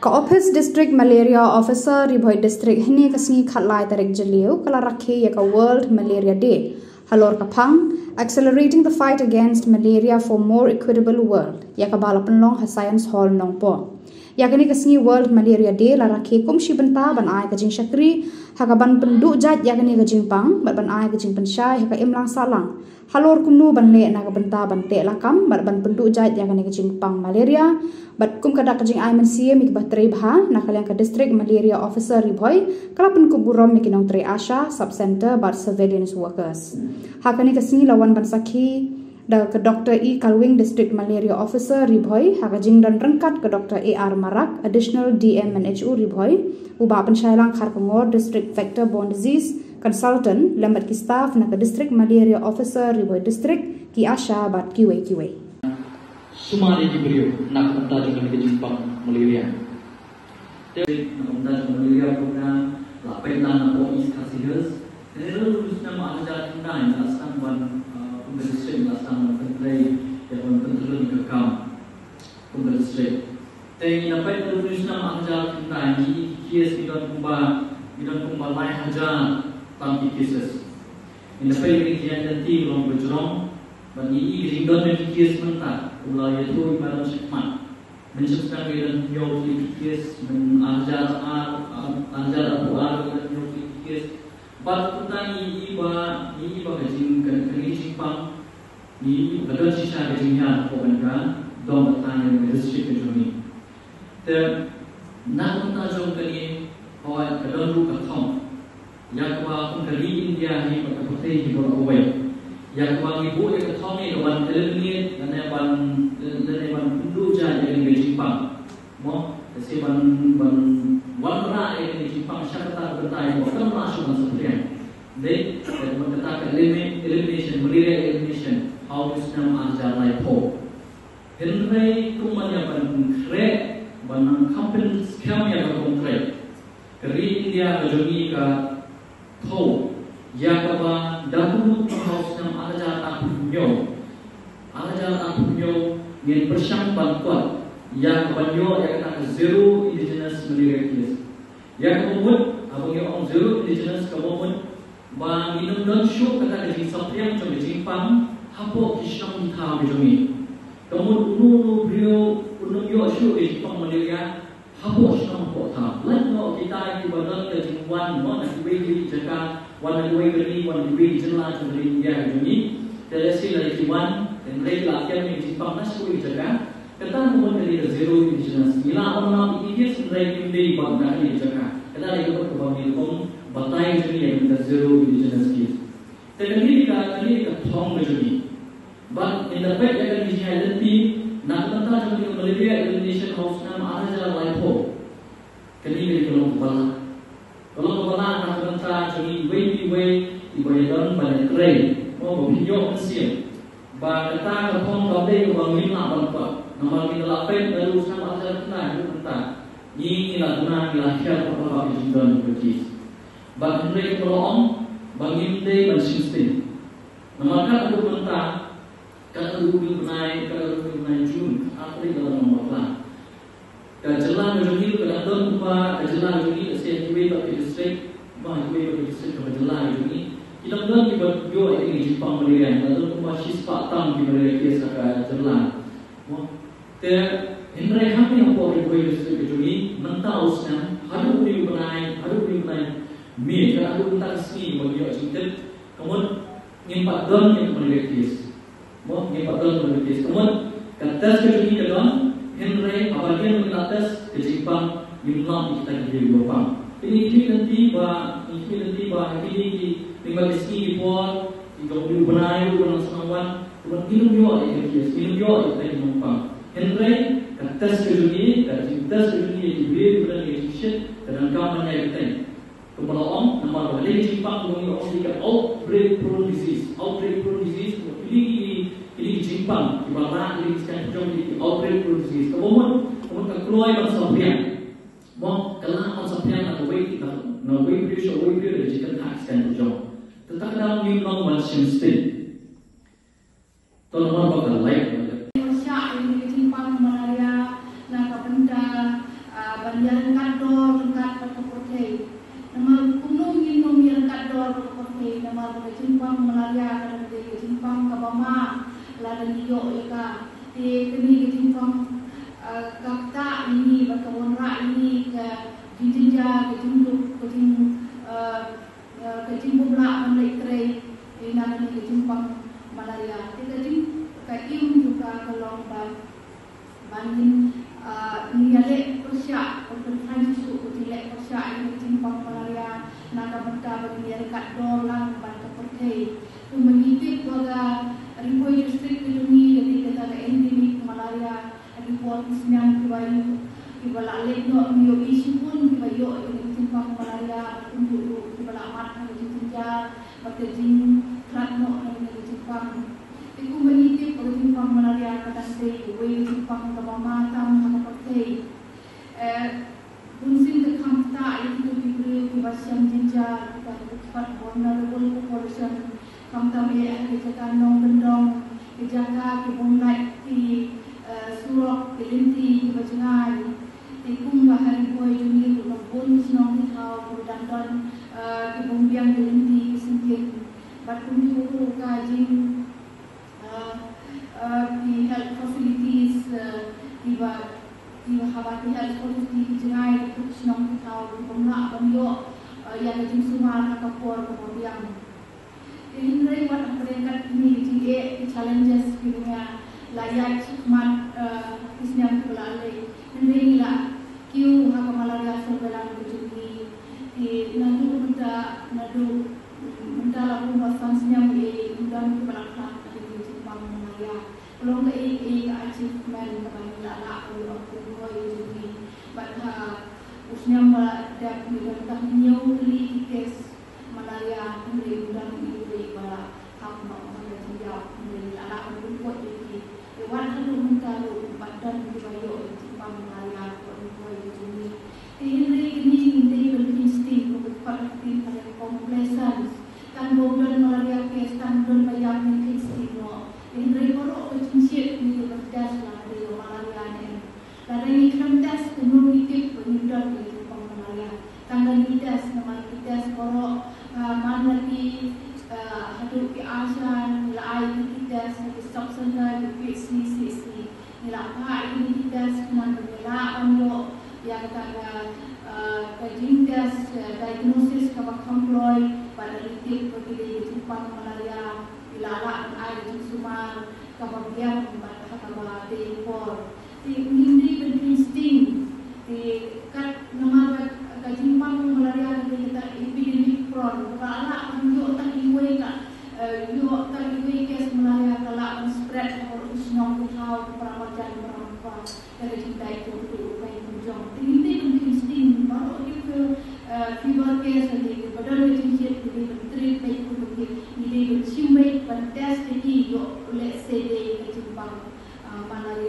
Office District Malaria Officer Ribhoi District hini kasni khatlai tarik jeliu kala rakhi yaka World Malaria Day. Halor kapang accelerating the fight against malaria for more equitable world. Yaka balapanlong ha Science Hall nongpo. Yakani kasni World Malaria Day la rakhi kumshi benta ban ai kajing syakri hakaban penduk jat yakani kajing pang ban ai kajing pensyai haka imlang salang. Halor kumnu ban le na benta ban te lakam ban penduk jat yakani kajing pang malaria. Bat kum kada kajing ai mensia mik bateri bha na kalian ka district malaria officer Ribhoi kalapan kuburom mikinong tre asha sub center bat surveillance workers. Hakani kasni lawan ban sakhi da ke Dr. E. Kalwing District Malaria Officer Ribhoi hakajing dan rengkat ke Dr. A.R. Marak Additional DM NHU Ribhoi uba pensyailang Kharpengor District Vector-Borne Disease Consultant lembat ki staff na ke District Malaria Officer Ribhoi District ki asha bat kiwe. Sumari di beliau nak mentah dengan kejimpang malaria. Jadi nak mentah dengan malaria program lapai tanah polis kasihus. Lalu lulus nama ada tunai asam ban pembersih asam pentlay yang pentlay kekam pembersih. Tapi lapai lulus nama ada tunai ni kias bidang kumba lain haja tanpa kias. Lapai ini yang nanti long berjurong. Bagi ringdon dan kias mentah, ulah itu ibarat syikmat. Menciptakan dan nyoki kias, mengajar apuar dan nyoki kias. Bat tentang iba kajing simpang, badan sisa kajingnya pokoknya dom bertanya dengan district kejuni. Dan nak mentajam kini kawan kedon lu kathom, yang kawan kali India ni berkeputih di bawah awal. Yang bang ibu yang kethomi kawan eliminate dan ban pundu jan yang Jimpang. Mo kasi ban wanra yang Jimpang syakata bertai mo kan masuk masuk dia. They kata elimination malaria elimination how to snam ajar lai po. Henry kumanya ban kre ban company scam yang konkret. Keri India kajoni ka tho yakaba dahulu haus nam alajar apunyo yang bersang bantuan yang banyo yang kata zero indigenous malaria case yang kemudian abang yang zero indigenous kemudian bang minum dan show kata kejing sapriang macam kejing pang hapo kisang nikah bejomi kemudian unu yo show kejing pang malaria hapo kisang hapo ta lain no kita itu badan kejing wan mo nak beli jaga wan dua kali wan dua jelas dari India ini terasi lagi kiwan dan mereka lakian yang Jepang nasui jaga kata mohon dari zero indigenous bila orang ini sebenarnya ini bangga ini jaga kata lagi berkembang ilmu batai jadi yang kita zero indigenous case dan ini kita thong jadi but in the fact that ini identity nak tentang jadi malaria elimination house nama ada jalan lain ho kini kalau kepala nak tentang jadi way ibadah pada keren mau berpinjau mesin bah kata kepong kau bang lima bangpa nama kita lapen lalu sama ajar tentang ini lah guna dilahir apa jindan berkis bah mereka pelong bang imde bang sistem nama kan aku tentang kan aku benai Jun April dalam nomor kajelang juni kadang lupa kajelang juni SKW bagi district bagi district kajelang juni kita mengenal di bawah ini Jepang malaria lalu masih sepatang di malaria kes kajelang te Henry kami yang boleh bagi district juni mentau senang haru beri benai mi haru tentang sini bagi Washington kemudian ngimpat don yang malaria kes ngimpat don malaria kes kemudian katas juni kadang Henry abagian mengatas ke Jepang imlam kita di Jepang. Ini nanti bah ini lima meski di port jika beli benayu dengan senawan minum yo yang kita di Jepang. Henry atas ke dunia di beli bulan education dan kawan yang kita. Kemudian nama lagi Jepang mengenai orang outbreak prone disease ini Jepang di bawah ini sekarang di outbreak disease kemudian keluar bangsa sapian mau kelang bangsa sapian atau way period jika tak sekarang jauh tetapi dalam minum macam state tolong bakal lain Indonesia ini Jepang malaria nak benda banyak kador dekat berkote. Nama kunung minum yang kador berkote. Nama berjimpang malaria dan berjimpang kabama ladan iyo ika. Di kini berjimpang kakta ini berkebun rak ini ke jinja kejinduk kejimpung rak menai kerai ina ni kejimpang malaria. Jadi kaim juga kalau banding niale persyak pertengahan susu kutilek persyak ini kejimpang malaria naga benda bagi dekat dolang bantu perkai tu mengikut pada Ripoi distrik ini jadi kita ada endemik malaria Ripoi isnian kibayu kibala alek no mio isu pun kibayo ini kejimpang malaria untuk kibala amat hari jinja berkejing kratno ini kejimpang itu mengikut kejimpang malaria kadang day way kejimpang kabama tam perkai Bunsin ke kamta itu diberi kebasyam jinja kita cepat vulnerable population kamta biaya kejagaan nong bendong kejaga kebunai di surok kelinti kebajengai di kumba hari boy juni kebun senong hau berdandan kebumbiang kelinti kesentin batung juru kajing di health facilities di hawati health facilities jengai di senong hau kebunga bamyo yang jing sumar kapor kebumbiang Ini what mereka ini di challenges dunia layak mat isniam kelale. Ini lah kiu haka malaria sebelah berjudi di nadu lagu masan isniam di undang kebelakang di Jepang malaria. Kalau nggak achievement kami lala aku berjudi. Pada isniam ada berita new case malaria dari undang dari bala hak nak menjadi dari anak berbuat ini. Dewan itu mengkalu badan dibayo Jepang malaria berbuat ini. Ini berinsting berkuat pada kompleksan. Kan bukan malaria kes kan bukan bayar insting no. Ini baru kecil ini berdas lah dari malaria ni. Dari kertas komunitif penyudah di Jepang malaria. Tanggal kitas nama kitas baru mana di hadap ke ASEAN, nilai kita sebagai stock center di PCCC, nilai apa ini kita dengan pengelolaan yang kata kejingkas diagnosis kapa komploy pada litik bagi Jepang malaria, nilai air di sumar kapa biang pada kapa tempor. Ini berinsting di kat nama Jepang malaria kita epidemik prone kalau yo tak iwe ka yo tak iwe kes malaria kalau spread or usnong kau perawajan berapa dari cinta itu baik kunjung ini insting baru itu fever case lagi badan relationship di treat baik kunjung ini bersimpai pada test ini yo let's say di Jepang malaria